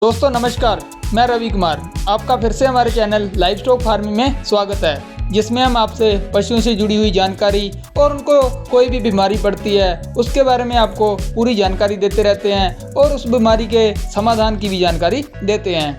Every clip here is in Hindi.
दोस्तों नमस्कार, मैं रवि कुमार। आपका फिर से हमारे चैनल लाइवस्टॉक फार्मिंग में स्वागत है, जिसमें हम आपसे पशुओं से जुड़ी हुई जानकारी और उनको कोई भी बीमारी पड़ती है उसके बारे में आपको पूरी जानकारी देते रहते हैं और उस बीमारी के समाधान की भी जानकारी देते हैं।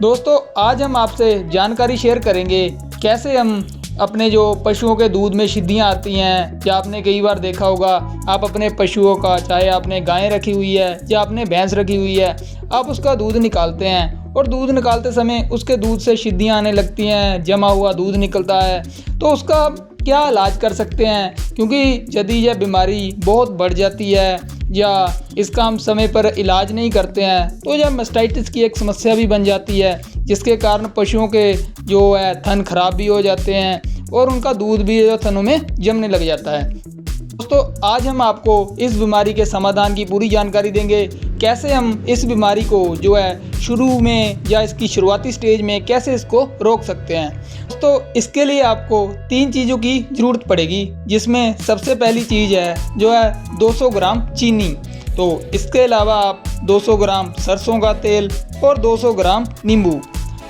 दोस्तों आज हम आपसे जानकारी शेयर करेंगे कैसे हम अपने जो पशुओं के दूध में शिद्दियाँ आती हैं, या आपने कई बार देखा होगा आप अपने पशुओं का, चाहे आपने गायें रखी हुई है या आपने भैंस रखी हुई है, आप उसका दूध निकालते हैं और दूध निकालते समय उसके दूध से शिद्दियाँ आने लगती हैं, जमा हुआ दूध निकलता है। तो उसका आप क्या इलाज कर सकते हैं, क्योंकि यदि यह बीमारी बहुत बढ़ जाती है या इसका हम समय पर इलाज नहीं करते हैं तो यह मास्टाइटिस की एक समस्या भी बन जाती है, जिसके कारण पशुओं के जो है थन खराब भी हो जाते हैं और उनका दूध भी थनों में जमने लग जाता है। दोस्तों आज हम आपको इस बीमारी के समाधान की पूरी जानकारी देंगे, कैसे हम इस बीमारी को जो है शुरू में या इसकी शुरुआती स्टेज में कैसे इसको रोक सकते हैं। तो इसके लिए आपको 3 चीज़ों की ज़रूरत पड़ेगी, जिसमें सबसे पहली चीज़ है जो है 200 ग्राम चीनी। तो इसके अलावा आप 200 ग्राम सरसों का तेल और 200 ग्राम नींबू,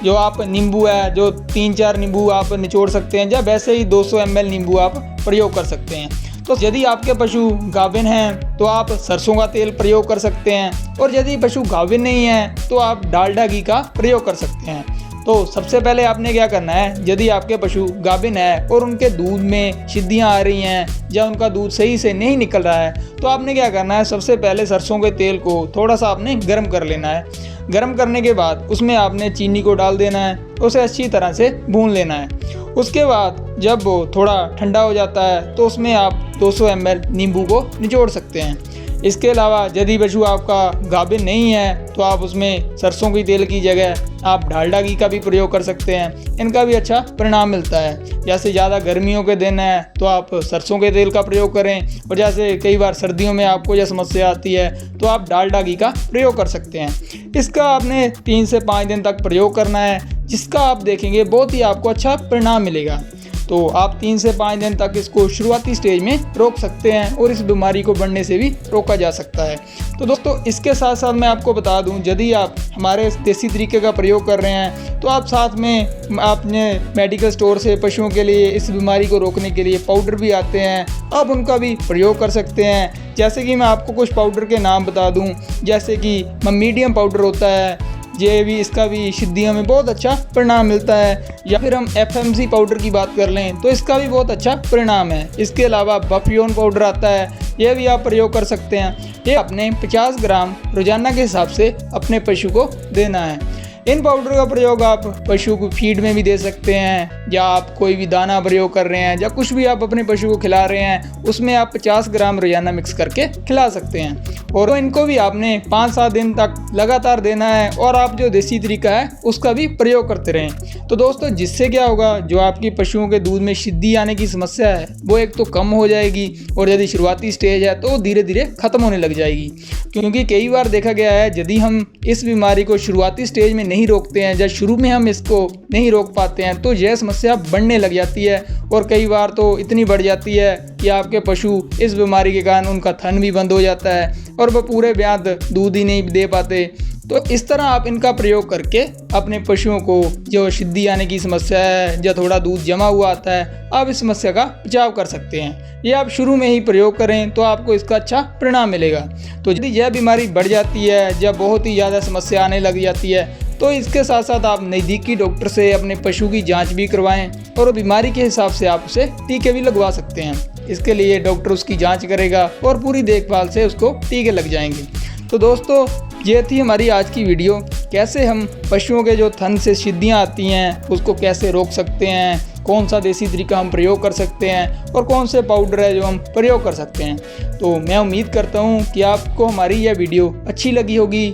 जो आप नींबू है जो 3-4 नींबू आप निचोड़ सकते हैं, या वैसे ही 200 ml नींबू आप प्रयोग कर सकते हैं। तो यदि आपके पशु गाभिन हैं तो आप सरसों का तेल प्रयोग कर सकते हैं, और यदि पशु गाभिन नहीं है तो आप डालडा घी का प्रयोग कर सकते हैं। तो सबसे पहले आपने क्या करना है, यदि आपके पशु गाभिन है और उनके दूध में शिद्दियाँ आ रही हैं या उनका दूध सही से नहीं निकल रहा है, तो आपने क्या करना है, सबसे पहले सरसों के तेल को थोड़ा सा आपने गर्म कर लेना है। गर्म करने के बाद उसमें आपने चीनी को डाल देना है, उसे अच्छी तरह से भून लेना है। उसके बाद जब वो थोड़ा ठंडा हो जाता है तो उसमें आप 200 ml नींबू को निचोड़ सकते हैं। इसके अलावा यदि पशु आपका गाभिन नहीं है तो आप उसमें सरसों के तेल की जगह आप डालडा घी का भी प्रयोग कर सकते हैं, इनका भी अच्छा परिणाम मिलता है। जैसे ज़्यादा गर्मियों के दिन है तो आप सरसों के तेल का प्रयोग करें, और जैसे कई बार सर्दियों में आपको यह समस्या आती है तो आप डालडा घी का प्रयोग कर सकते हैं। इसका आपने 3 से 5 दिन तक प्रयोग करना है, जिसका आप देखेंगे बहुत ही आपको अच्छा परिणाम मिलेगा। तो आप 3 से 5 दिन तक इसको शुरुआती स्टेज में रोक सकते हैं और इस बीमारी को बढ़ने से भी रोका जा सकता है। तो दोस्तों इसके साथ साथ मैं आपको बता दूं, यदि आप हमारे देसी तरीके का प्रयोग कर रहे हैं तो आप साथ में अपने मेडिकल स्टोर से पशुओं के लिए इस बीमारी को रोकने के लिए पाउडर भी आते हैं, आप उनका भी प्रयोग कर सकते हैं। जैसे कि मैं आपको कुछ पाउडर के नाम बता दूँ, जैसे कि मीडियम पाउडर होता है, ये भी इसका भी शिद्दियों में बहुत अच्छा परिणाम मिलता है। या फिर हम FMC पाउडर की बात कर लें तो इसका भी बहुत अच्छा परिणाम है। इसके अलावा बफियोन पाउडर आता है, यह भी आप प्रयोग कर सकते हैं। ये अपने 50 ग्राम रोजाना के हिसाब से अपने पशु को देना है। इन पाउडर का प्रयोग आप पशु को फीड में भी दे सकते हैं, या आप कोई भी दाना प्रयोग कर रहे हैं या कुछ भी आप अपने पशु को खिला रहे हैं उसमें आप 50 ग्राम रोजाना मिक्स करके खिला सकते हैं। और इनको भी आपने 5-7 दिन तक लगातार देना है, और आप जो देसी तरीका है उसका भी प्रयोग करते रहें। तो दोस्तों जिससे क्या होगा, जो आपकी पशुओं के दूध में शिद्दी आने की समस्या है वो एक तो कम हो जाएगी, और यदि शुरुआती स्टेज है तो धीरे धीरे खत्म होने लग जाएगी। क्योंकि कई बार देखा गया है यदि हम इस बीमारी को शुरुआती स्टेज में नहीं रोकते हैं, जब शुरू में हम इसको नहीं रोक पाते हैं तो यह समस्या बढ़ने लग जाती है, और कई बार तो इतनी बढ़ जाती है कि आपके पशु इस बीमारी के कारण उनका थन भी बंद हो जाता है और वह पूरे ब्याद दूध ही नहीं दे पाते। तो इस तरह आप इनका प्रयोग करके अपने पशुओं को जो शिद्दी आने की समस्या है, या थोड़ा दूध जमा हुआ आता है, आप इस समस्या का बचाव कर सकते हैं। ये आप शुरू में ही प्रयोग करें तो आपको इसका अच्छा परिणाम मिलेगा। तो यदि यह बीमारी बढ़ जाती है या बहुत ही ज़्यादा समस्या आने लग जाती है तो इसके साथ साथ आप नज़दीकी डॉक्टर से अपने पशु की जांच भी करवाएं, और बीमारी के हिसाब से आप उसे टीके भी लगवा सकते हैं। इसके लिए डॉक्टर उसकी जांच करेगा और पूरी देखभाल से उसको टीके लग जाएंगे। तो दोस्तों ये थी हमारी आज की वीडियो, कैसे हम पशुओं के जो थन से शिद्दियाँ आती हैं उसको कैसे रोक सकते हैं, कौन सा देसी तरीका हम प्रयोग कर सकते हैं, और कौन से पाउडर है जो हम प्रयोग कर सकते हैं। तो मैं उम्मीद करता हूँ कि आपको हमारी यह वीडियो अच्छी लगी होगी।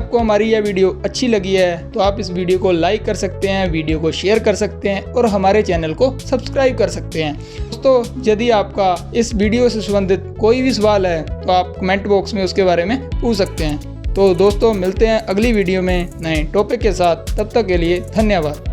आपको हमारी यह वीडियो अच्छी लगी है तो आप इस वीडियो को लाइक कर सकते हैं, वीडियो को शेयर कर सकते हैं, और हमारे चैनल को सब्सक्राइब कर सकते हैं। दोस्तों यदि आपका इस वीडियो से संबंधित कोई भी सवाल है तो आप कमेंट बॉक्स में उसके बारे में पूछ सकते हैं। तो दोस्तों मिलते हैं अगली वीडियो में नए टॉपिक के साथ, तब तक के लिए धन्यवाद।